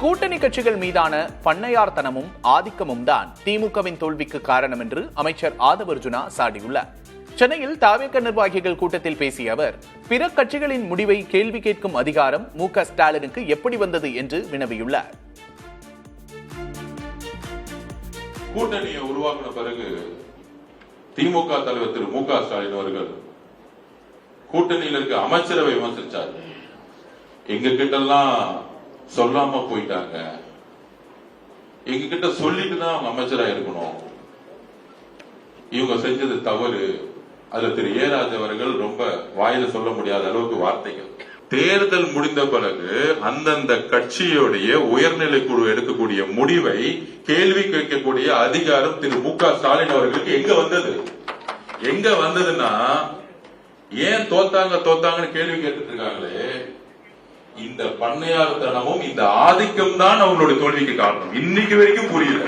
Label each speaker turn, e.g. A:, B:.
A: கூட்டணி கட்சிகள் மீதான பண்ணையார்த்தனமும் ஆதிக்கமும் தான் திமுகவின் தோல்விக்கு காரணம் என்று அமைச்சர் ஆதவ் அர்ஜுனா சாடியுள்ளார். சென்னையில் தாவேக நிர்வாகிகள் கூட்டத்தில் பேசிய அவர், பிற கட்சிகளின் முடிவை கேள்வி கேட்கும் அதிகாரம் மு.க. ஸ்டாலினுக்கு எப்படி வந்தது என்று வினவியுள்ளார்.
B: கூட்டணியை உருவாக்கின பிறகு திமுக தலைவர் திரு மு.க. ஸ்டாலின் அவர்கள் கூட்டணியில் இருக்க அமைச்சரவை விமர்சிச்சார். எங்க கிட்ட எல்லாம் சொல்லாம போயிட்டாங்க, எங்க கிட்ட சொல்லிட்டு தான் அவங்க அமைச்சரா இருக்கணும், இவங்க செஞ்சது தவறு. அதுல திரு ஏராஜ் அவர்கள் ரொம்ப வாயில சொல்ல முடியாத அளவுக்கு வார்த்தைகள். தேர்தல் முடிந்த பிறகு அந்தந்த கட்சியுடைய உயர்நிலை குழு எடுக்கக்கூடிய முடிவை கேள்வி கேட்கக்கூடிய அதிகாரம் திரு மு.க. ஸ்டாலின் அவர்களுக்கு எங்க வந்ததுன்னா, ஏன் தோத்தாங்கன்னு கேள்வி கேட்டுட்டு இருக்காங்களே, இந்த பண்ணையார்த்தனமும் இந்த ஆதிக்கம் தான் அவங்களுடைய தோல்விக்கு காரணம். இன்னைக்கு வரைக்கும் புரியல.